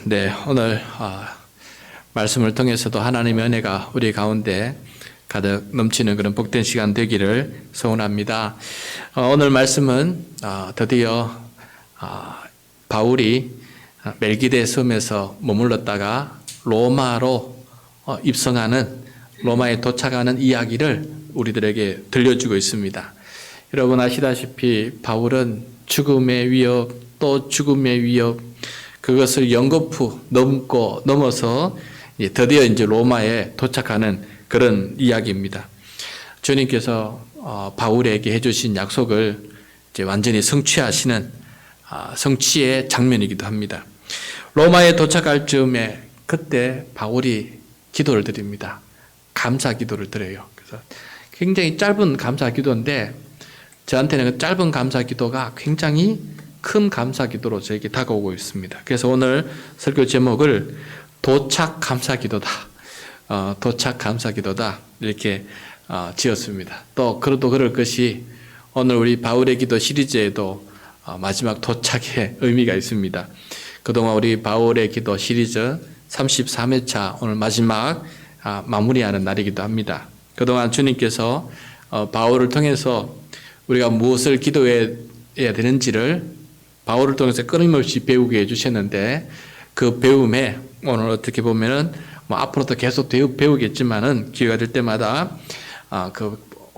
네, 오늘 말씀을 통해서도 하나님의 은혜가 우리 가운데 가득 넘치는 그런 복된 시간 되기를 소원합니다. 오늘 말씀은 드디어 바울이 멜기데 섬에서 머물렀다가 로마로 입성하는, 로마에 도착하는 이야기를 우리들에게 들려주고 있습니다. 여러분 아시다시피 바울은 죽음의 위협, 또 죽음의 위협, 그것을 연거푸 넘어서 드디어 이제 로마에 도착하는 그런 이야기입니다. 주님께서 바울에게 해주신 약속을 이제 완전히 성취하시는 성취의 장면이기도 합니다. 로마에 도착할 즈음에 그때 바울이 기도를 드립니다. 감사 기도를 드려요. 그래서 굉장히 짧은 감사 기도인데 저한테는 그 짧은 감사 기도가 굉장히 큰 감사 기도로 저에게 다가오고 있습니다. 그래서 오늘 설교 제목을 도착 감사 기도다. 도착 감사 기도다. 이렇게 지었습니다. 또 그럴 것이 오늘 우리 바울의 기도 시리즈에도 마지막 도착의 의미가 있습니다. 그동안 우리 바울의 기도 시리즈 33회차 오늘 마지막 마무리하는 날이기도 합니다. 그동안 주님께서 바울을 통해서 우리가 무엇을 기도해야 되는지를 바울을 통해서 끊임없이 배우게 해주셨는데 그 배움에 오늘 어떻게 보면은 앞으로도 계속 배우겠지만은 기회가 될 때마다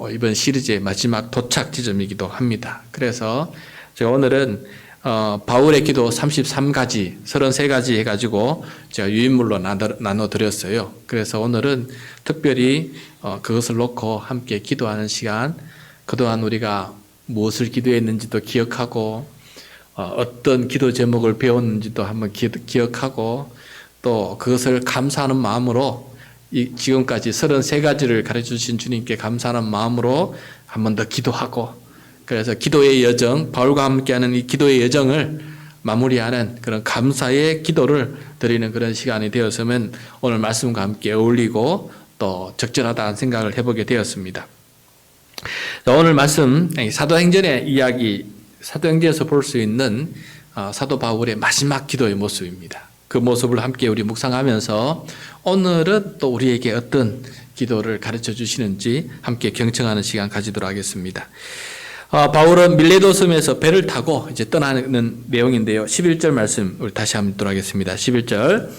이번 시리즈의 마지막 도착 지점이기도 합니다. 그래서 제가 오늘은 바울의 기도 33가지, 33가지 해가지고 제가 유인물로 나눠 드렸어요. 그래서 오늘은 특별히 그것을 놓고 함께 기도하는 시간, 그동안 우리가 무엇을 기도했는지도 기억하고 어떤 기도 제목을 배웠는지도 한번 기억하고 또 그것을 감사하는 마음으로 지금까지 33가지를 가르쳐주신 주님께 감사하는 마음으로 한 번 더 기도하고, 그래서 기도의 여정, 바울과 함께하는 이 기도의 여정을 마무리하는 그런 감사의 기도를 드리는 그런 시간이 되었으면 오늘 말씀과 함께 어울리고 또 적절하다는 생각을 해보게 되었습니다. 오늘 말씀 사도행전의 이야기, 사도행전에서 볼 수 있는 사도 바울의 마지막 기도의 모습입니다. 그 모습을 함께 우리 묵상하면서 오늘은 또 우리에게 어떤 기도를 가르쳐 주시는지 함께 경청하는 시간 가지도록 하겠습니다. 바울은 밀레도 섬에서 배를 타고 이제 떠나는 내용인데요. 11절 말씀 우리 다시 한번 듣도록 하겠습니다. 11절.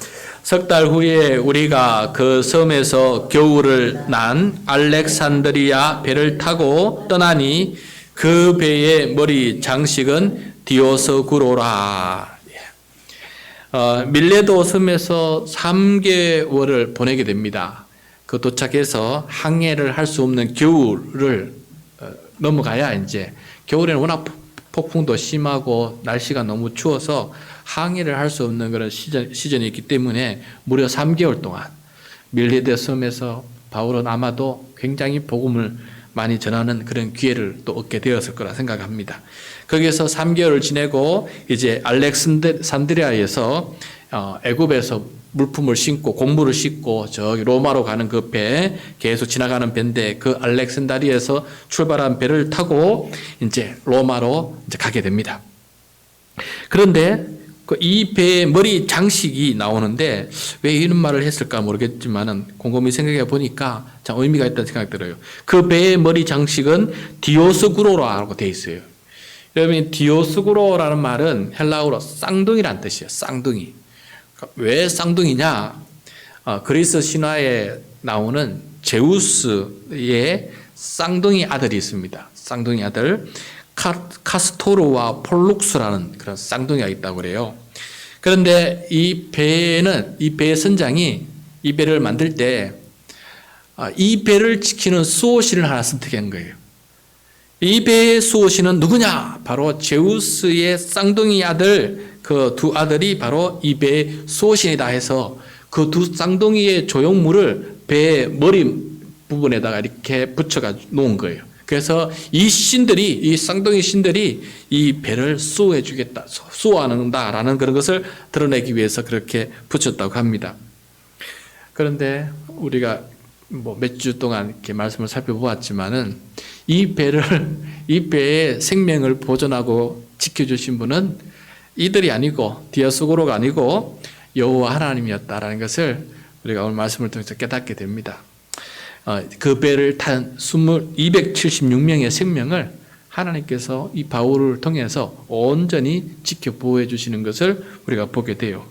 석 달 후에 우리가 그 섬에서 겨울을 난 알렉산드리아 배를 타고 떠나니 그 배의 머리 장식은 디오스구로라. 밀레도 섬에서 3개월을 보내게 됩니다. 그 도착해서 항해를 할 수 없는 겨울을 넘어가야 이제 겨울에는 워낙 폭풍도 심하고 날씨가 너무 추워서 항해를 할 수 없는 그런 시즌이 있기 때문에 무려 3개월 동안 밀레도 섬에서 바울은 아마도 굉장히 복음을 많이 전하는 그런 기회를 또 얻게 되었을 거라 생각합니다. 거기에서 3개월을 지내고 이제 알렉산드리아에서 애굽에서 물품을 싣고 곡물을 싣고 저기 로마로 가는 그 배, 계속 지나가는 배인데 그 알렉산드리아에서 출발한 배를 타고 이제 로마로 이제 가게 됩니다. 그런데 이 배의 머리 장식이 나오는데 왜 이런 말을 했을까 모르겠지만은 곰곰이 생각해 보니까 참 의미가 있다는 생각이 들어요. 그 배의 머리 장식은 디오스구로라고 되어 있어요. 여러분, 디오스구로라는 말은 헬라어로 쌍둥이란 뜻이에요. 쌍둥이. 왜 쌍둥이냐? 그리스 신화에 나오는 제우스의 쌍둥이 아들이 있습니다. 쌍둥이 아들. 카스토르와 폴룩스라는 그런 쌍둥이가 있다고 그래요. 그런데 이 배의 선장이 이 배를 만들 때 이 배를 지키는 수호신을 하나 선택한 거예요. 이 배의 수호신은 누구냐? 바로 제우스의 쌍둥이 아들, 그 두 아들이 바로 이 배의 수호신이다 해서 그 두 쌍둥이의 조형물을 배의 머리 부분에다가 이렇게 붙여가 놓은 거예요. 그래서 이 쌍둥이 신들이 이 배를 수호해 주겠다, 수호하는다라는 그런 것을 드러내기 위해서 그렇게 붙였다고 합니다. 그런데 우리가 몇 주 동안 이렇게 말씀을 살펴보았지만은 이 배의 생명을 보존하고 지켜주신 분은 이들이 아니고 디아스고로가 아니고 여호와 하나님이었다라는 것을 우리가 오늘 말씀을 통해서 깨닫게 됩니다. 그 배를 탄 276명의 생명을 하나님께서 이 바울을 통해서 온전히 지켜 보호해 주시는 것을 우리가 보게 돼요.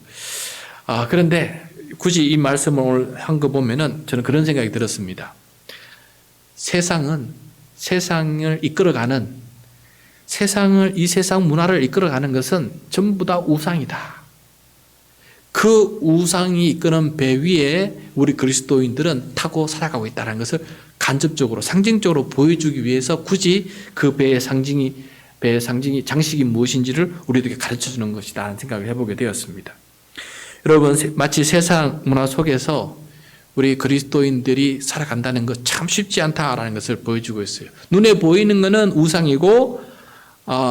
그런데 굳이 이 말씀을 오늘 한 거 보면은 저는 그런 생각이 들었습니다. 세상은 세상을 이끌어가는 이 세상 문화를 이끌어가는 것은 전부 다 우상이다. 그 우상이 이끄는 배 위에 우리 그리스도인들은 타고 살아가고 있다는 것을 간접적으로 상징적으로 보여주기 위해서 굳이 그 배의 상징이 장식이 무엇인지를 우리에게 가르쳐 주는 것이라는 생각을 해보게 되었습니다. 여러분, 마치 세상 문화 속에서 우리 그리스도인들이 살아간다는 것 참 쉽지 않다라는 것을 보여주고 있어요. 눈에 보이는 것은 우상이고,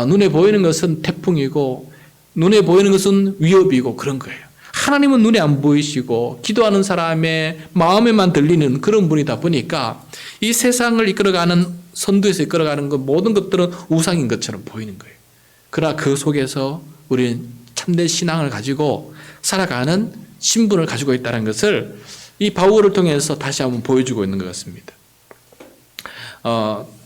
눈에 보이는 것은 태풍이고, 눈에 보이는 것은 위협이고 그런 거예요. 하나님은 눈에 안 보이시고 기도하는 사람의 마음에만 들리는 그런 분이다 보니까 이 세상을 이끌어가는, 선두에서 이끌어가는 것 모든 것들은 우상인 것처럼 보이는 거예요. 그러나 그 속에서 우리는 참된 신앙을 가지고 살아가는 신분을 가지고 있다는 것을 이 바울을 통해서 다시 한번 보여주고 있는 것 같습니다.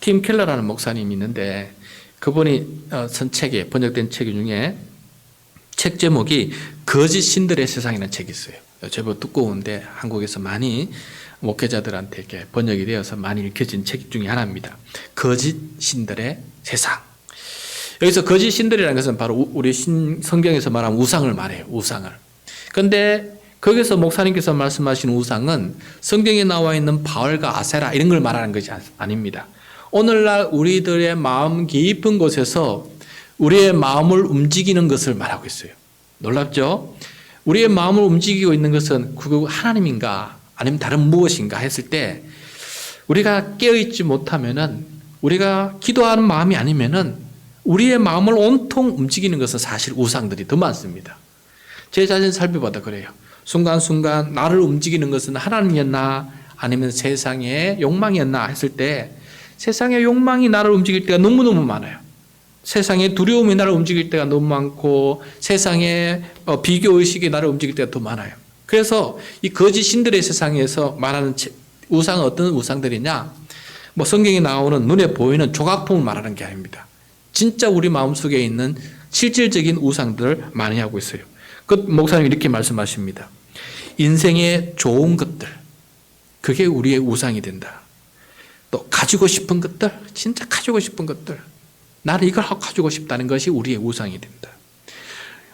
팀 켈러라는 목사님이 있는데 그분이 쓴 책에, 번역된 책 중에 책 제목이 거짓 신들의 세상이라는 책이 있어요. 제법 두꺼운데 한국에서 많이 목회자들한테 이렇게 번역이 되어서 많이 읽혀진 책 중에 하나입니다. 거짓 신들의 세상. 여기서 거짓 신들이라는 것은 바로 우리 성경에서 말하는 우상을 말해요. 우상을. 그런데 거기서 목사님께서 말씀하신 우상은 성경에 나와 있는 바알과 아세라 이런 걸 말하는 것이 아닙니다. 오늘날 우리들의 마음 깊은 곳에서 우리의 마음을 움직이는 것을 말하고 있어요. 놀랍죠? 우리의 마음을 움직이고 있는 것은 그 하나님인가 아니면 다른 무엇인가 했을 때 우리가 깨어있지 못하면은, 우리가 기도하는 마음이 아니면은 우리의 마음을 온통 움직이는 것은 사실 우상들이 더 많습니다. 제 자신 살펴봐도 그래요. 순간순간 나를 움직이는 것은 하나님이었나 아니면 세상의 욕망이었나 했을 때 세상의 욕망이 나를 움직일 때가 너무너무 많아요. 세상의 두려움이 나를 움직일 때가 너무 많고 세상의 비교의식이 나를 움직일 때가 더 많아요. 그래서 이 거짓 신들의 세상에서 말하는 우상은 어떤 우상들이냐? 성경에 나오는 눈에 보이는 조각품을 말하는 게 아닙니다. 진짜 우리 마음속에 있는 실질적인 우상들을 많이 하고 있어요. 그 목사님이 이렇게 말씀하십니다. 인생의 좋은 것들, 그게 우리의 우상이 된다. 또 가지고 싶은 것들, 진짜 가지고 싶은 것들, 나는 이걸 가지고 싶다는 것이 우리의 우상이 된다.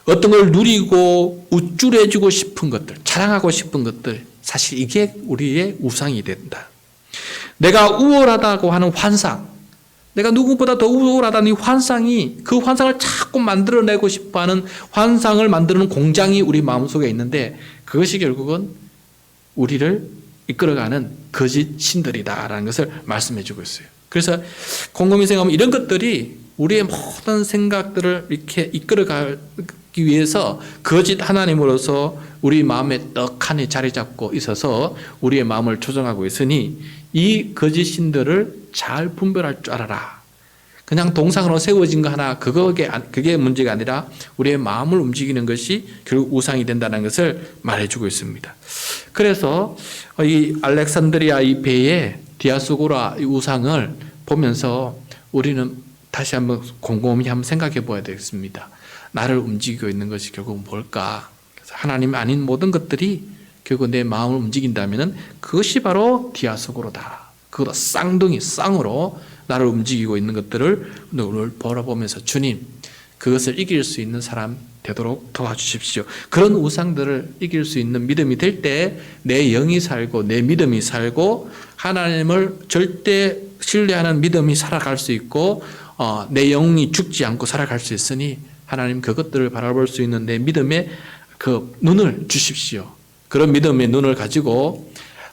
어떤 걸 누리고 우쭐해지고 싶은 것들, 자랑하고 싶은 것들, 사실 이게 우리의 우상이 된다. 내가 우월하다고 하는 환상, 내가 누구보다 더 우월하다는 이 환상이, 그 환상을 자꾸 만들어내고 싶어하는 환상을 만드는 공장이 우리 마음속에 있는데 그것이 결국은 우리를 이끌어가는 거짓 신들이다라는 것을 말씀해 주고 있어요. 그래서 곰곰이 생각하면 이런 것들이 우리의 모든 생각들을 이렇게 이끌어가기 위해서 거짓 하나님으로서 우리 마음에 떡하니 자리 잡고 있어서 우리의 마음을 조정하고 있으니 이 거짓 신들을 잘 분별할 줄 알아라. 그냥 동상으로 세워진 거 하나 그게 문제가 아니라 우리의 마음을 움직이는 것이 결국 우상이 된다는 것을 말해주고 있습니다. 그래서 이 알렉산드리아 이 배에 디아스고라 이 우상을 보면서 우리는 다시 한번 곰곰이 한번 생각해 보아야 되겠습니다. 나를 움직이고 있는 것이 결국 뭘까? 그래서 하나님 아닌 모든 것들이 결국 내 마음을 움직인다면 그것이 바로 디아스고로다. 그것도 쌍으로 나를 움직이고 있는 것들을 오늘 바라보면서 주님, 그것을 이길 수 있는 사람 되도록 도와주십시오. 그런 우상들을 이길 수 있는 믿음이 될 때 내 영이 살고 내 믿음이 살고 하나님을 절대 신뢰하는 믿음이 살아갈 수 있고 내 영이 죽지 않고 살아갈 수 있으니 하나님 그것들을 바라볼 수 있는 내 믿음의 그 눈을 주십시오. 그런 믿음의 눈을 가지고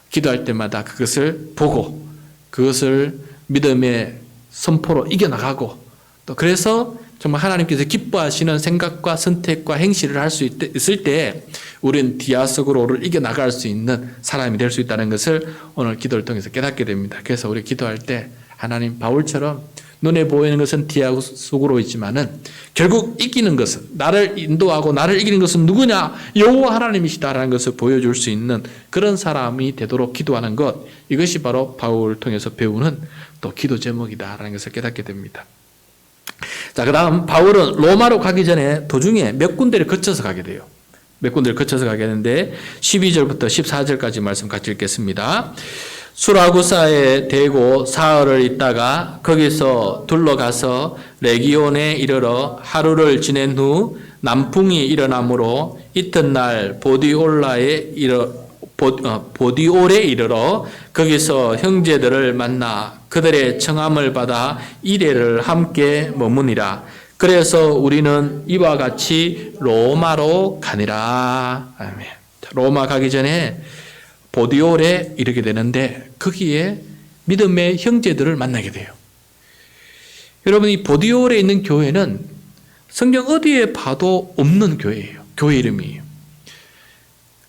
기도할 때마다 그것을 보고 그것을 믿음의 선포로 이겨나가고 또 그래서 정말 하나님께서 기뻐하시는 생각과 선택과 행실을 할 수 있을 때 우리는 디아스고로를 이겨나갈 수 있는 사람이 될 수 있다는 것을 오늘 기도를 통해서 깨닫게 됩니다. 그래서 우리 기도할 때 하나님 바울처럼 눈에 보이는 것은 뒤하고 속으로 있지만은 결국 이기는 것은, 나를 인도하고 나를 이기는 것은 누구냐? 여호와 하나님이시다라는 것을 보여줄 수 있는 그런 사람이 되도록 기도하는 것, 이것이 바로 바울을 통해서 배우는 또 기도 제목이다라는 것을 깨닫게 됩니다. 자, 그 다음 바울은 로마로 가기 전에 도중에 몇 군데를 거쳐서 가게 돼요. 몇 군데를 거쳐서 가게 되는데 12절부터 14절까지 말씀 같이 읽겠습니다. 수라구사에 대고 사흘을 있다가 거기서 둘러가서 레기온에 이르러 하루를 지낸 후 남풍이 일어나므로 이튿날 보디올에 이르러 거기서 형제들을 만나 그들의 청함을 받아 이레를 함께 머무니라. 그래서 우리는 이와 같이 로마로 가니라. 아멘. 로마 가기 전에 보디올에 이르게 되는데 거기에 믿음의 형제들을 만나게 돼요. 여러분, 이 보디올에 있는 교회는 성경 어디에 봐도 없는 교회예요. 교회 이름이에요.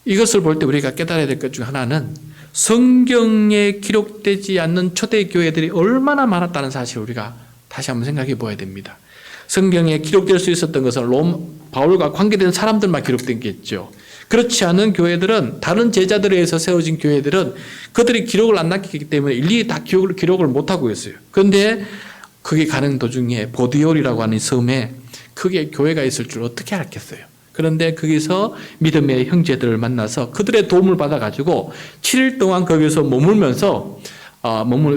이것을 볼 때 우리가 깨달아야 될 것 중 하나는 성경에 기록되지 않는 초대교회들이 얼마나 많았다는 사실을 우리가 다시 한번 생각해 보아야 됩니다. 성경에 기록될 수 있었던 것은 바울과 관계된 사람들만 기록된 게 있죠. 그렇지 않은 교회들은, 다른 제자들에 의해서 세워진 교회들은 그들이 기록을 안 남기기 때문에 일일이 다 기록을 못하고 있어요. 그런데 거기 가는 도중에 보디올이라고 하는 섬에 그게 교회가 있을 줄 어떻게 알겠어요. 그런데 거기서 믿음의 형제들을 만나서 그들의 도움을 받아가지고 7일 동안 거기서 머물면서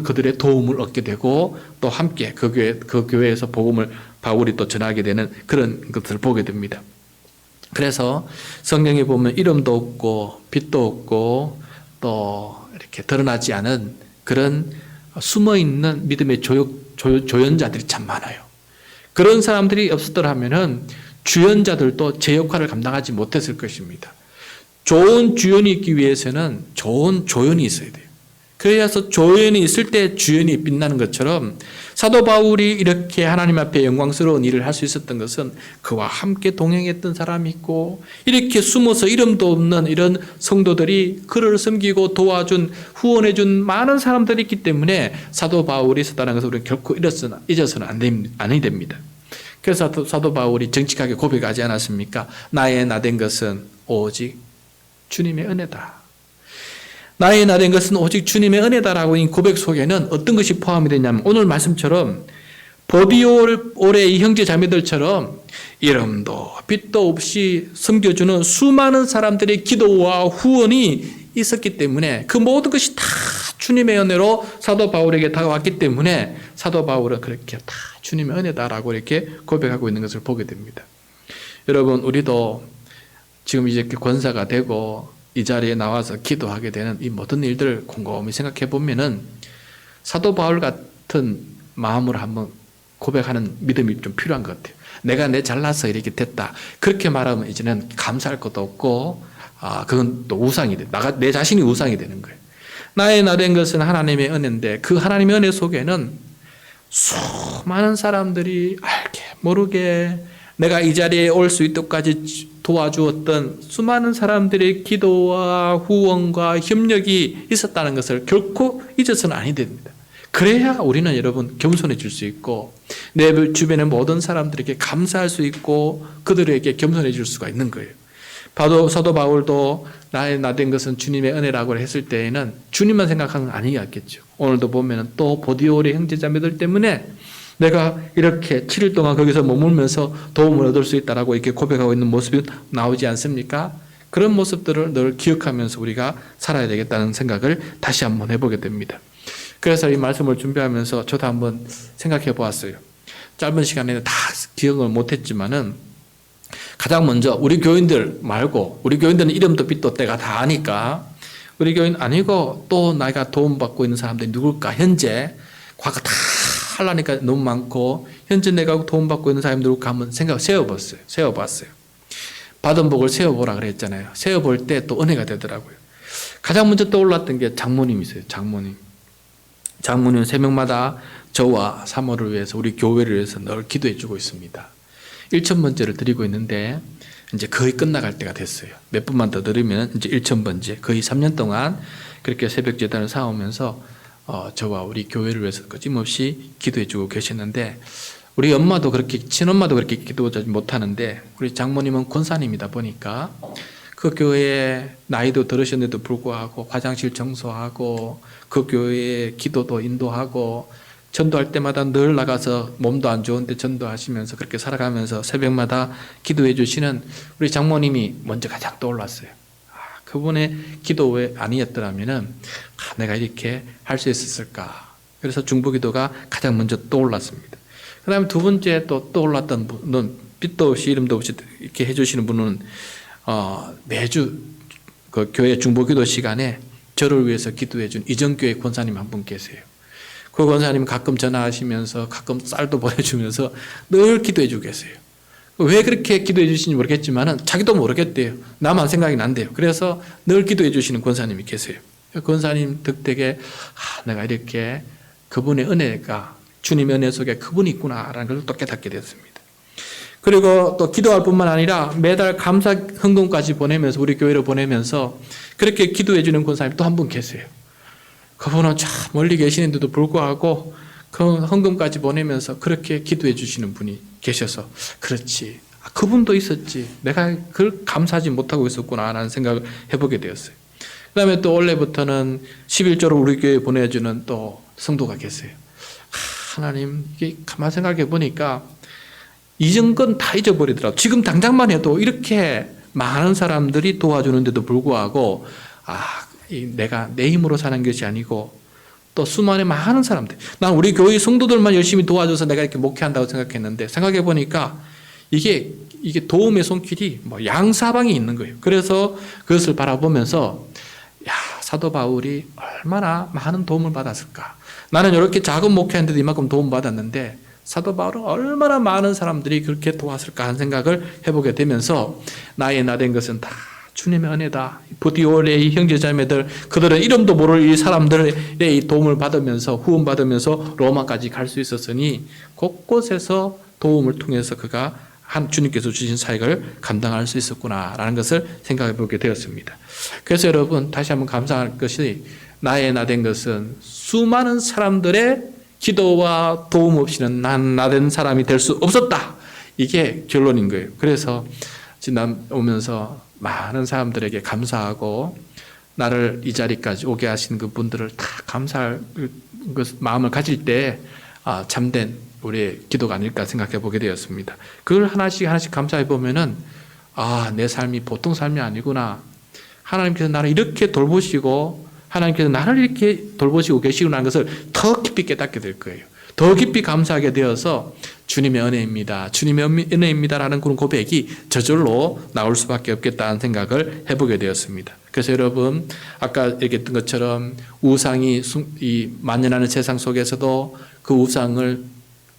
그들의 도움을 얻게 되고 또 함께 그 교회에서 복음을 바울이 또 전하게 되는 그런 것들을 보게 됩니다. 그래서 성경에 보면 이름도 없고 빛도 없고 또 이렇게 드러나지 않은 그런 숨어있는 믿음의 조연자들이 참 많아요. 그런 사람들이 없었더라면은 주연자들도 제 역할을 감당하지 못했을 것입니다. 좋은 주연이 있기 위해서는 좋은 조연이 있어야 돼요. 그래서 조연이 있을 때 주연이 빛나는 것처럼 사도 바울이 이렇게 하나님 앞에 영광스러운 일을 할 수 있었던 것은 그와 함께 동행했던 사람이 있고 이렇게 숨어서 이름도 없는 이런 성도들이 그를 섬기고 도와준, 후원해준 많은 사람들이 있기 때문에 사도 바울이 있었다는 것을 우리는 결코 잊어서는 안 됩니다. 그래서 사도 바울이 정직하게 고백하지 않았습니까? 나의 나된 것은 오직 주님의 은혜다. 나의 나된 것은 오직 주님의 은혜다라고 이 고백 속에는 어떤 것이 포함이 되냐면 오늘 말씀처럼 보디올의 이 형제 자매들처럼 이름도 빛도 없이 섬겨주는 수많은 사람들의 기도와 후원이 있었기 때문에 그 모든 것이 다 주님의 은혜로 사도 바울에게 다가왔기 때문에 사도 바울은 그렇게 다 주님의 은혜다라고 이렇게 고백하고 있는 것을 보게 됩니다. 여러분, 우리도 지금 이제 권사가 되고 이 자리에 나와서 기도하게 되는 이 모든 일들을 곰곰이 생각해 보면은 사도 바울 같은 마음으로 한번 고백하는 믿음이 좀 필요한 것 같아요. 내가 잘나서 이렇게 됐다. 그렇게 말하면 이제는 감사할 것도 없고, 그건 또 우상이 돼. 내 자신이 우상이 되는 거예요. 나의 나된 것은 하나님의 은혜인데 그 하나님의 은혜 속에는 수많은 사람들이 알게 모르게 내가 이 자리에 올 수 있도록까지 도와주었던 수많은 사람들의 기도와 후원과 협력이 있었다는 것을 결코 잊어서는 아니 됩니다. 그래야 우리는 여러분 겸손해질 수 있고 내 주변의 모든 사람들에게 감사할 수 있고 그들에게 겸손해질 수가 있는 거예요. 사도 바울도 나의 나된 것은 주님의 은혜라고 했을 때에는 주님만 생각하는 건 아니었겠죠. 오늘도 보면 또 보디올의 형제자매들 때문에 내가 이렇게 7일 동안 거기서 머물면서 도움을 얻을 수 있다라고 이렇게 고백하고 있는 모습이 나오지 않습니까? 그런 모습들을 늘 기억하면서 우리가 살아야 되겠다는 생각을 다시 한번 해보게 됩니다. 그래서 이 말씀을 준비하면서 저도 한번 생각해 보았어요. 짧은 시간에는 다 기억을 못했지만은 가장 먼저 우리 교인들 말고 우리 교인들은 이름도 빛도 때가 다 아니까 우리 교인 아니고 또 내가 도움받고 있는 사람들이 누굴까? 현재 과거 다 하려니까 너무 많고 현재 내가 도움받고 있는 사람들 누굴까 한번 세워봤어요. 받은 복을 세워보라 그랬잖아요. 세워볼 때 또 은혜가 되더라고요. 가장 먼저 떠올랐던 게 장모님이세요. 장모님 3명마다 저와 사모를 위해서 우리 교회를 위해서 늘 기도해 주고 있습니다. 1,000번째를 드리고 있는데 이제 거의 끝나갈 때가 됐어요. 몇 분만 더 드리면 이제 1,000번째 거의 3년 동안 그렇게 새벽 제단을 사오면서 저와 우리 교회를 위해서 끊임없이 기도해주고 계셨는데 우리 엄마도 그렇게 친엄마도 그렇게 기도하지 못하는데 우리 장모님은 권사님이다 보니까 그 교회에 나이도 들으셨는데도 불구하고 화장실 청소하고 그 교회에 기도도 인도하고 전도할 때마다 늘 나가서 몸도 안 좋은데 전도하시면서 그렇게 살아가면서 새벽마다 기도해 주시는 우리 장모님이 먼저 가장 떠올랐어요. 그분의 기도에 아니었더라면 내가 이렇게 할 수 있었을까. 그래서 중보기도가 가장 먼저 떠올랐습니다. 그 다음에 두 번째 또 떠올랐던 분은 빛도 없이 이름도 없이 이렇게 해주시는 분은 매주 그 교회 중보기도 시간에 저를 위해서 기도해 준 이정교회 권사님 한 분 계세요. 그 권사님 가끔 전화하시면서 가끔 쌀도 보내주면서 늘 기도해 주고 계세요. 왜 그렇게 기도해 주시는지 모르겠지만 자기도 모르겠대요. 나만 생각이 난대요. 그래서 늘 기도해 주시는 권사님이 계세요. 권사님 덕택에 내가 이렇게 그분의 은혜가 주님의 은혜 속에 그분이 있구나라는 걸 또 깨닫게 되었습니다. 그리고 또 기도할 뿐만 아니라 매달 감사 헌금까지 보내면서 우리 교회로 보내면서 그렇게 기도해 주는 권사님 또 한 분 계세요. 그분은 참 멀리 계시는데도 불구하고 그 헌금까지 보내면서 그렇게 기도해 주시는 분이 계셔서 그렇지 그분도 있었지 내가 그걸 감사하지 못하고 있었구나 라는 생각을 해보게 되었어요. 그 다음에 또 올해부터는 11조를 우리 교회에 보내주는 또 성도가 계세요. 하나님 이게 가만 생각해 보니까 이전 건 다 잊어버리더라고. 지금 당장만 해도 이렇게 많은 사람들이 도와주는데도 불구하고 내가 내 힘으로 사는 것이 아니고 또 수많은 많은 사람들. 난 우리 교회 성도들만 열심히 도와줘서 내가 이렇게 목회한다고 생각했는데 생각해 보니까 이게 도움의 손길이 양사방이 있는 거예요. 그래서 그것을 바라보면서 사도 바울이 얼마나 많은 도움을 받았을까. 나는 이렇게 작은 목회하는데도 이만큼 도움 받았는데 사도 바울은 얼마나 많은 사람들이 그렇게 도왔을까 하는 생각을 해보게 되면서 나의 나된 것은 다 주님의 은혜다. 부디올의 형제자매들 그들은 이름도 모를 이 사람들의 도움을 받으면서 후원받으면서 로마까지 갈 수 있었으니 곳곳에서 도움을 통해서 그가 주님께서 주신 사역을 감당할 수 있었구나라는 것을 생각해 보게 되었습니다. 그래서 여러분 다시 한번 감사할 것이 나의 나된 것은 수많은 사람들의 기도와 도움 없이는 난 나된 사람이 될 수 없었다. 이게 결론인 거예요. 그래서 지난 오면서 많은 사람들에게 감사하고 나를 이 자리까지 오게 하신 그 분들을 다 감사할 마음을 가질 때 참된 우리의 기도가 아닐까 생각해 보게 되었습니다. 그걸 하나씩 감사해 보면은 내 삶이 보통 삶이 아니구나. 하나님께서 나를 이렇게 돌보시고 하나님께서 나를 이렇게 돌보시고 계시구나 하는 것을 더 깊이 깨닫게 될 거예요. 더 깊이 감사하게 되어서 주님의 은혜입니다. 주님의 은혜입니다라는 그런 고백이 저절로 나올 수밖에 없겠다는 생각을 해보게 되었습니다. 그래서 여러분 아까 얘기했던 것처럼 우상이 이 만연하는 세상 속에서도 그 우상을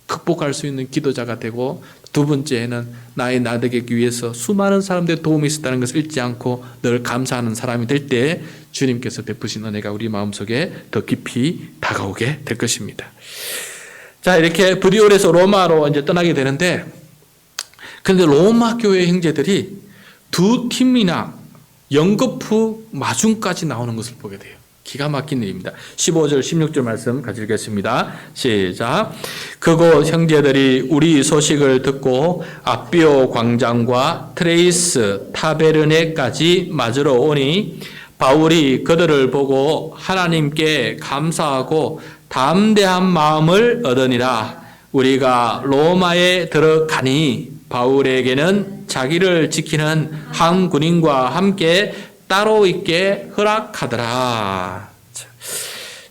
극복할 수 있는 기도자가 되고 두 번째는 나의 나되기 위해서 수많은 사람들의 도움이 있었다는 것을 잊지 않고 늘 감사하는 사람이 될 때 주님께서 베푸신 은혜가 우리 마음속에 더 깊이 다가오게 될 것입니다. 자, 이렇게 브리올에서 로마로 이제 떠나게 되는데 그런데 로마 교회 형제들이 두 팀이나 연거푸 마중까지 나오는 것을 보게 돼요. 기가 막힌 일입니다. 15절 16절 말씀 같이 읽겠습니다. 시작. 그곳 형제들이 우리 소식을 듣고 아비오 광장과 트레이스 타베르네까지 맞으러 오니 바울이 그들을 보고 하나님께 감사하고 담대한 마음을 얻으니라. 우리가 로마에 들어가니 바울에게는 자기를 지키는 한 군인과 함께 따로 있게 허락하더라.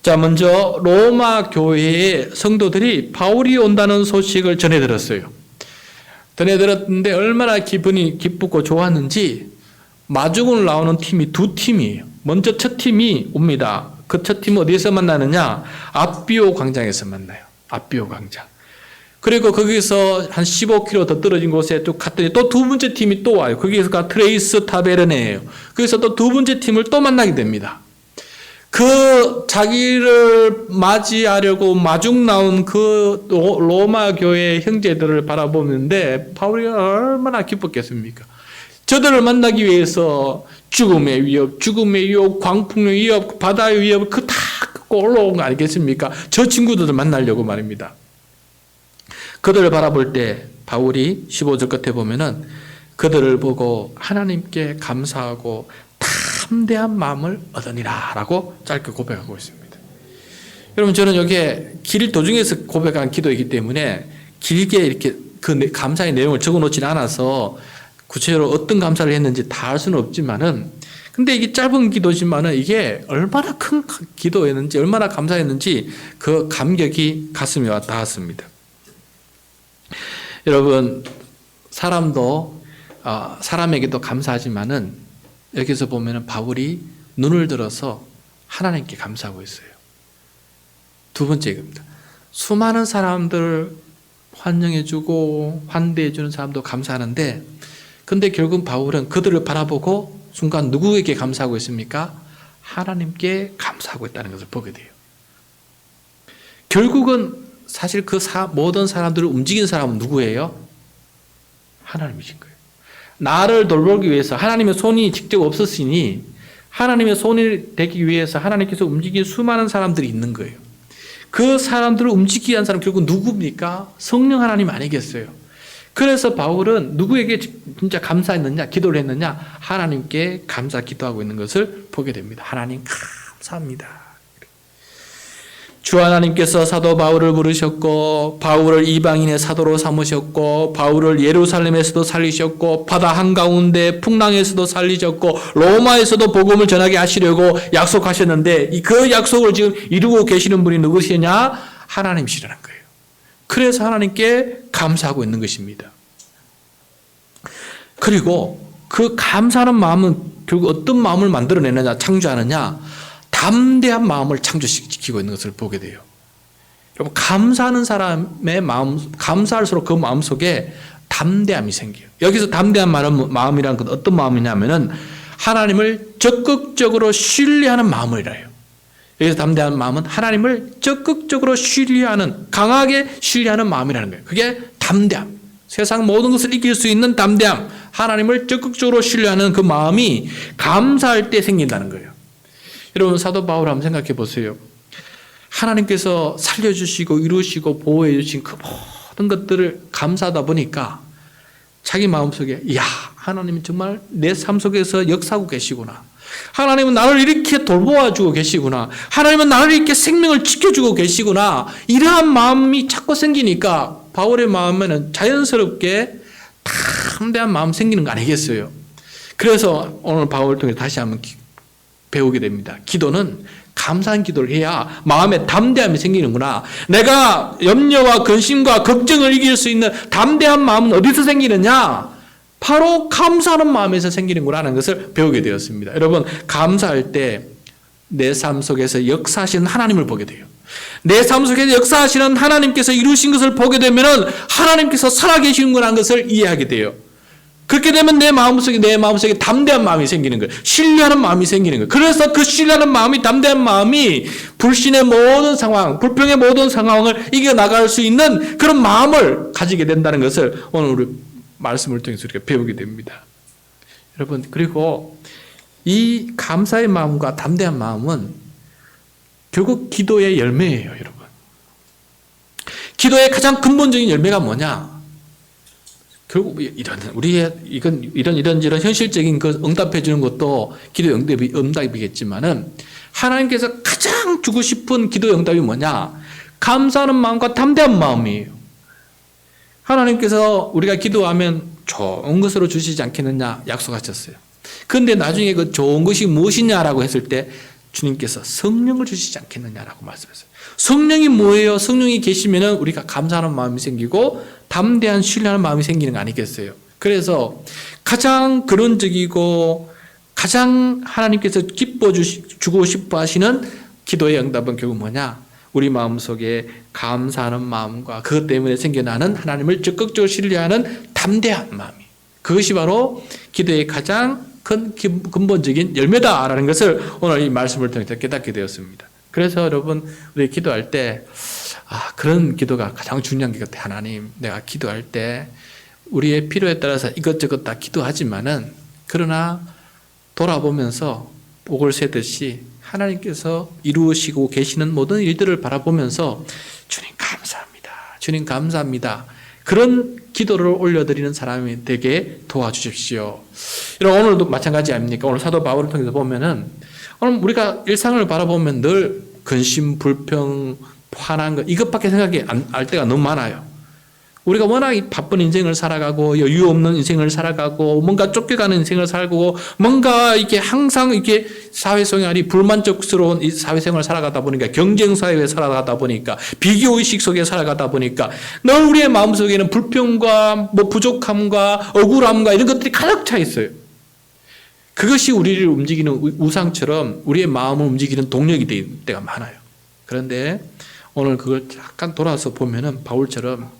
자, 먼저 로마 교회의 성도들이 바울이 온다는 소식을 전해 들었어요. 전해 들었는데 얼마나 기분이 기쁘고 좋았는지 마중을 나오는 팀이 두 팀이에요. 먼저 첫 팀이 옵니다. 그 첫 팀은 어디에서 만나느냐? 아비오 광장에서 만나요. 아비오 광장. 그리고 거기서 한 15km 더 떨어진 곳에 또 갔더니 또 두 번째 팀이 또 와요. 거기서가 트레이스 타베르네예요. 거기서 또 두 번째 팀을 또 만나게 됩니다. 그 자기를 맞이하려고 마중 나온 그 로마 교회 형제들을 바라보는데 바울이 얼마나 기뻤겠습니까? 저들을 만나기 위해서 죽음의 위협, 광풍의 위협, 바다의 위협 그 다 자꾸 올라온 거 아니겠습니까? 저 친구들을 만나려고 말입니다. 그들을 바라볼 때 바울이 15절 끝에 보면은 그들을 보고 하나님께 감사하고 담대한 마음을 얻으니라 라고 짧게 고백하고 있습니다. 여러분, 저는 여기에 길 도중에서 고백한 기도이기 때문에 길게 이렇게 그 감사의 내용을 적어 놓지는 않아서 구체적으로 어떤 감사를 했는지 다 알 수는 없지만은, 근데 이게 짧은 기도지만은 이게 얼마나 큰 기도였는지, 얼마나 감사했는지 그 감격이 가슴에 와 닿았습니다. 여러분, 사람에게도 감사하지만은 여기서 보면은 바울이 눈을 들어서 하나님께 감사하고 있어요. 두 번째 겁니다. 수많은 사람들을 환영해주고 환대해주는 사람도 감사하는데, 근데 결국 바울은 그들을 바라보고 순간 누구에게 감사하고 있습니까? 하나님께 감사하고 있다는 것을 보게 돼요. 결국은 사실 그 모든 사람들을 움직인 사람은 누구예요? 하나님이신 거예요. 나를 돌보기 위해서 하나님의 손이 직접 없었으니 하나님의 손이 되기 위해서 하나님께서 움직인 수많은 사람들이 있는 거예요. 그 사람들을 움직이게 한 사람 결국 누굽니까? 성령 하나님 아니겠어요? 그래서 바울은 누구에게 진짜 감사했느냐, 기도를 했느냐? 하나님께 감사 기도하고 있는 것을 보게 됩니다. 하나님 감사합니다. 주 하나님께서 사도 바울을 부르셨고 바울을 이방인의 사도로 삼으셨고 바울을 예루살렘에서도 살리셨고 바다 한가운데 풍랑에서도 살리셨고 로마에서도 복음을 전하게 하시려고 약속하셨는데 그 약속을 지금 이루고 계시는 분이 누구시냐? 하나님이시라는 거예요. 그래서 하나님께 감사하고 있는 것입니다. 그리고 그 감사하는 마음은 결국 어떤 마음을 만들어내느냐, 창조하느냐? 담대한 마음을 창조시키고 있는 것을 보게 돼요. 여러분, 감사하는 사람의 마음, 감사할수록 그 마음 속에 담대함이 생겨요. 여기서 담대한 마음이란 건 어떤 마음이냐면은 하나님을 적극적으로 신뢰하는 마음이라요. 여기서 담대한 마음은 하나님을 적극적으로 신뢰하는, 강하게 신뢰하는 마음이라는 거예요. 그게 담대함. 세상 모든 것을 이길 수 있는 담대함. 하나님을 적극적으로 신뢰하는 그 마음이 감사할 때 생긴다는 거예요. 여러분, 사도 바울 한번 생각해 보세요. 하나님께서 살려주시고 이루시고 보호해 주신 그 모든 것들을 감사하다 보니까 자기 마음속에, 이야, 하나님은 정말 내 삶 속에서 역사하고 계시구나. 하나님은 나를 이렇게 돌보아주고 계시구나. 하나님은 나를 이렇게 생명을 지켜주고 계시구나. 이러한 마음이 자꾸 생기니까 바울의 마음에는 자연스럽게 담대한 마음 생기는 거 아니겠어요? 그래서 오늘 바울을 통해 다시 한번 배우게 됩니다. 기도는 감사한 기도를 해야 마음에 담대함이 생기는구나. 내가 염려와 근심과 걱정을 이길 수 있는 담대한 마음은 어디서 생기느냐? 바로 감사하는 마음에서 생기는구나라는 것을 배우게 되었습니다. 여러분, 감사할 때 내 삶 속에서 역사하시는 하나님을 보게 돼요. 내 삶 속에서 역사하시는 하나님께서 이루신 것을 보게 되면 하나님께서 살아계시는구나 하는 것을 이해하게 돼요. 그렇게 되면 내 마음속에 담대한 마음이 생기는 거예요. 신뢰하는 마음이 생기는 거예요. 그래서 그 신뢰하는 마음이, 담대한 마음이 불신의 모든 상황, 불평의 모든 상황을 이겨나갈 수 있는 그런 마음을 가지게 된다는 것을 오늘 우리 말씀을 통해서 우리가 배우게 됩니다. 여러분, 그리고 이 감사의 마음과 담대한 마음은 결국 기도의 열매예요, 여러분. 기도의 가장 근본적인 열매가 뭐냐? 결국 이런 현실적인 그 응답해 주는 것도 기도 응답이겠지만은 하나님께서 가장 주고 싶은 기도 응답이 뭐냐? 감사하는 마음과 담대한 마음이에요. 하나님께서 우리가 기도하면 좋은 것으로 주시지 않겠느냐 약속하셨어요. 그런데 나중에 그 좋은 것이 무엇이냐라고 했을 때 주님께서 성령을 주시지 않겠느냐라고 말씀했어요. 성령이 뭐예요? 성령이 계시면은 우리가 감사하는 마음이 생기고 담대한 신뢰하는 마음이 생기는 거 아니겠어요? 그래서 가장 근원적이고 가장 하나님께서 주고 싶어 하시는 기도의 응답은 결국 뭐냐? 우리 마음속에 감사하는 마음과 그것 때문에 생겨나는 하나님을 적극적으로 신뢰하는 담대한 마음이, 그것이 바로 기도의 가장 큰 근본적인 열매다라는 것을 오늘 이 말씀을 통해서 깨닫게 되었습니다. 그래서 여러분, 우리 기도할 때 그런 기도가 가장 중요한 것 같아요. 하나님, 내가 기도할 때 우리의 필요에 따라서 이것저것 다 기도하지만은 그러나 돌아보면서 복을 세듯이 하나님께서 이루시고 계시는 모든 일들을 바라보면서 주님 감사합니다. 주님 감사합니다. 그런 기도를 올려드리는 사람이 되게 도와주십시오. 여러분 오늘도 마찬가지 아닙니까? 오늘 사도 바울을 통해서 보면은 오늘 우리가 일상을 바라보면 늘 근심, 불평, 화난 것 이것밖에 생각이 안 날 때가 너무 많아요. 우리가 워낙 바쁜 인생을 살아가고 여유 없는 인생을 살아가고 뭔가 쫓겨가는 인생을 살고 뭔가 이게 항상 이게 사회생활이 불만족스러운 이 사회생활을 살아가다 보니까 경쟁사회에 살아가다 보니까 비교의식 속에 살아가다 보니까 늘 우리의 마음속에는 불평과 뭐 부족함과 억울함과 이런 것들이 가득 차 있어요. 그것이 우리를 움직이는 우상처럼 우리의 마음을 움직이는 동력이 될 때가 많아요. 그런데 오늘 그걸 잠깐 돌아서 보면은 바울처럼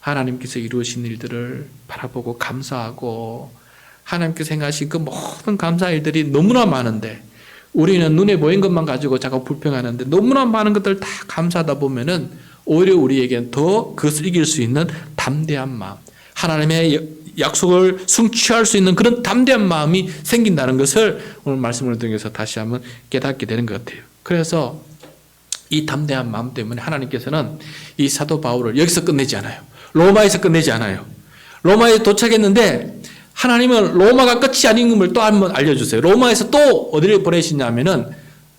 하나님께서 이루신 일들을 바라보고 감사하고 하나님께서 행하신 그 모든 감사 일들이 너무나 많은데 우리는 눈에 보인 것만 가지고 자꾸 불평하는데 너무나 많은 것들 다 감사하다 보면은 오히려 우리에겐 더 그것을 이길 수 있는 담대한 마음, 하나님의 약속을 성취할 수 있는 그런 담대한 마음이 생긴다는 것을 오늘 말씀을 통해서 다시 한번 깨닫게 되는 것 같아요. 그래서 이 담대한 마음 때문에 하나님께서는 이 사도 바울을 여기서 끝내지 않아요. 로마에서 끝내지 않아요. 로마에 도착했는데 하나님은 로마가 끝이 아닌 것을 또 한번 알려주세요. 로마에서 또 어디를 보내시냐면은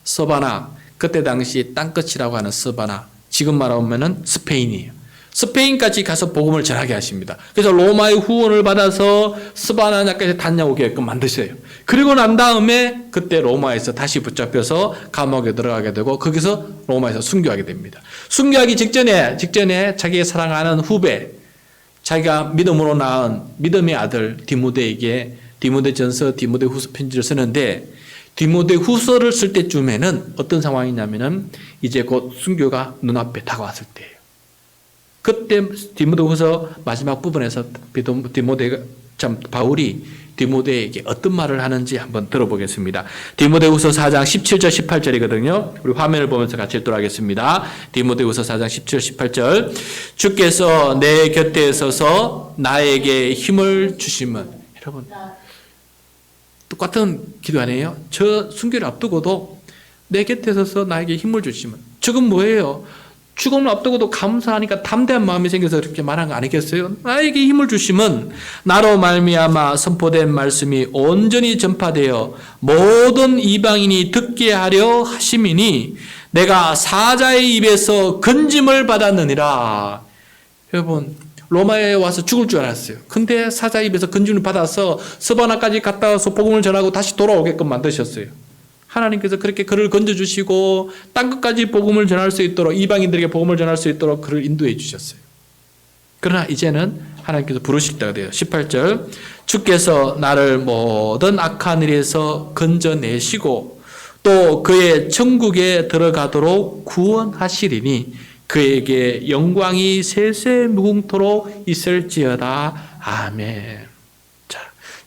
서바나, 그때 당시 땅끝이라고 하는 서바나, 지금 말하면은 스페인이에요. 스페인까지 가서 복음을 전하게 하십니다. 그래서 로마의 후원을 받아서 스바나까지 다녀오게끔 만드셔요. 그리고 난 다음에 그때 로마에서 다시 붙잡혀서 감옥에 들어가게 되고 거기서 로마에서 순교하게 됩니다. 순교하기 직전에 자기의 사랑하는 후배, 자기가 믿음으로 낳은 믿음의 아들 디모데에게 디모데전서, 디모데후서 편지를 쓰는데 디모데후서를 쓸 때쯤에는 어떤 상황이냐면은 이제 곧 순교가 눈앞에 다가왔을 때예요. 그때 디모데후서 마지막 부분에서 바울이 디모데에게 어떤 말을 하는지 한번 들어보겠습니다. 디모데후서 4장 17절 18절이거든요. 우리 화면을 보면서 같이 읽도록 하겠습니다. 디모데후서 4장 17, 18절. 주께서 내 곁에 서서 나에게 힘을 주시면, 여러분 똑같은 기도 아니에요? 저 순교를 앞두고도 내 곁에 서서 나에게 힘을 주시면, 지금 뭐예요? 죽음을 앞두고도 감사하니까 담대한 마음이 생겨서 그렇게 말한 거 아니겠어요? 나에게 힘을 주시면 나로 말미암아 선포된 말씀이 온전히 전파되어 모든 이방인이 듣게 하려 하심이니 내가 사자의 입에서 건짐을 받았느니라. 여러분 로마에 와서 죽을 줄 알았어요. 근데 사자의 입에서 건짐을 받아서 스바나까지 갔다 와서 복음을 전하고 다시 돌아오게끔 만드셨어요. 하나님께서 그렇게 그를 건져주시고 땅끝까지 복음을 전할 수 있도록, 이방인들에게 복음을 전할 수 있도록 그를 인도해 주셨어요. 그러나 이제는 하나님께서 부르실 때가 돼요. 18절. 주께서 나를 모든 악한 일에서 건져내시고 또 그의 천국에 들어가도록 구원하시리니 그에게 영광이 세세 무궁토록 있을지어다. 아멘. 자,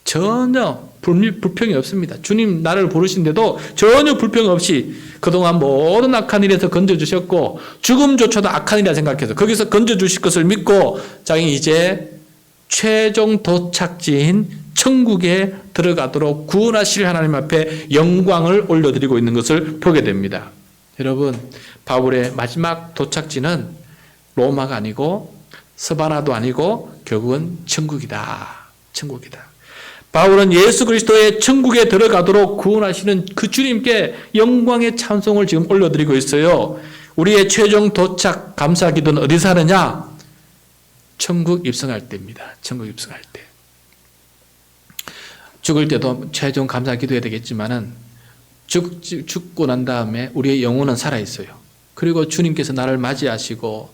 전혀 불평이 없습니다. 주님 나를 부르신데도 전혀 불평 없이 그동안 모든 악한 일에서 건져주셨고 죽음조차도 악한 일이라 생각해서 거기서 건져주실 것을 믿고 자기 이제 최종 도착지인 천국에 들어가도록 구원하실 하나님 앞에 영광을 올려드리고 있는 것을 보게 됩니다. 여러분 바울의 마지막 도착지는 로마가 아니고 스바나도 아니고 결국은 천국이다. 천국이다. 바울은 예수 그리스도의 천국에 들어가도록 구원하시는 그 주님께 영광의 찬송을 지금 올려드리고 있어요. 우리의 최종 도착 감사 기도는 어디서 하느냐? 천국 입성할 때입니다. 천국 입성할 때. 죽을 때도 최종 감사 기도해야 되겠지만은 죽고 난 다음에 우리의 영혼은 살아있어요. 그리고 주님께서 나를 맞이하시고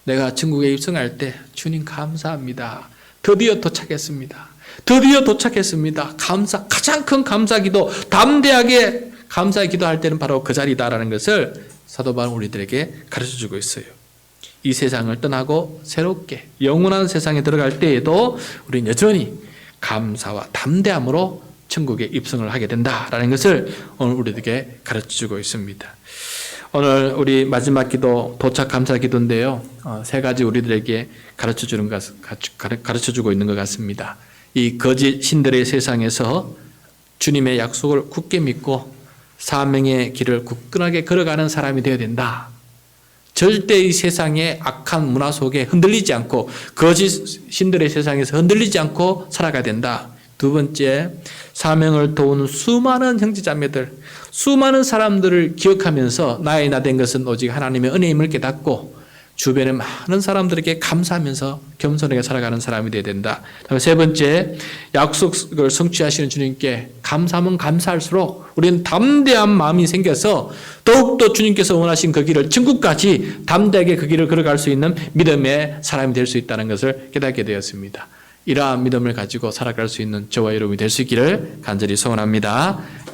내가 천국에 입성할 때 주님 감사합니다. 드디어 도착했습니다. 드디어 도착했습니다. 가장 큰 감사기도, 담대하게 감사의 기도할 때는 바로 그 자리다라는 것을 사도 바울은 우리들에게 가르쳐주고 있어요. 이 세상을 떠나고 새롭게 영원한 세상에 들어갈 때에도 우리는 여전히 감사와 담대함으로 천국에 입성을 하게 된다라는 것을 오늘 우리들에게 가르쳐주고 있습니다. 오늘 우리 마지막 기도 도착 감사 기도인데요. 세 가지 우리들에게 가르쳐주고 있는 것 같습니다. 이 거짓 신들의 세상에서 주님의 약속을 굳게 믿고 사명의 길을 굳건하게 걸어가는 사람이 되어야 된다. 절대 이 세상의 악한 문화 속에 흔들리지 않고 거짓 신들의 세상에서 흔들리지 않고 살아가야 된다. 두 번째, 사명을 도우는 수많은 형제자매들, 수많은 사람들을 기억하면서 나의 나 된 것은 오직 하나님의 은혜임을 깨닫고 주변의 많은 사람들에게 감사하면서 겸손하게 살아가는 사람이 되어야 된다. 세 번째, 약속을 성취하시는 주님께 감사하면 감사할수록 우리는 담대한 마음이 생겨서 더욱더 주님께서 원하신 그 길을 천국까지 담대하게 그 길을 걸어갈 수 있는 믿음의 사람이 될 수 있다는 것을 깨닫게 되었습니다. 이러한 믿음을 가지고 살아갈 수 있는 저와 여러분이 될 수 있기를 간절히 소원합니다.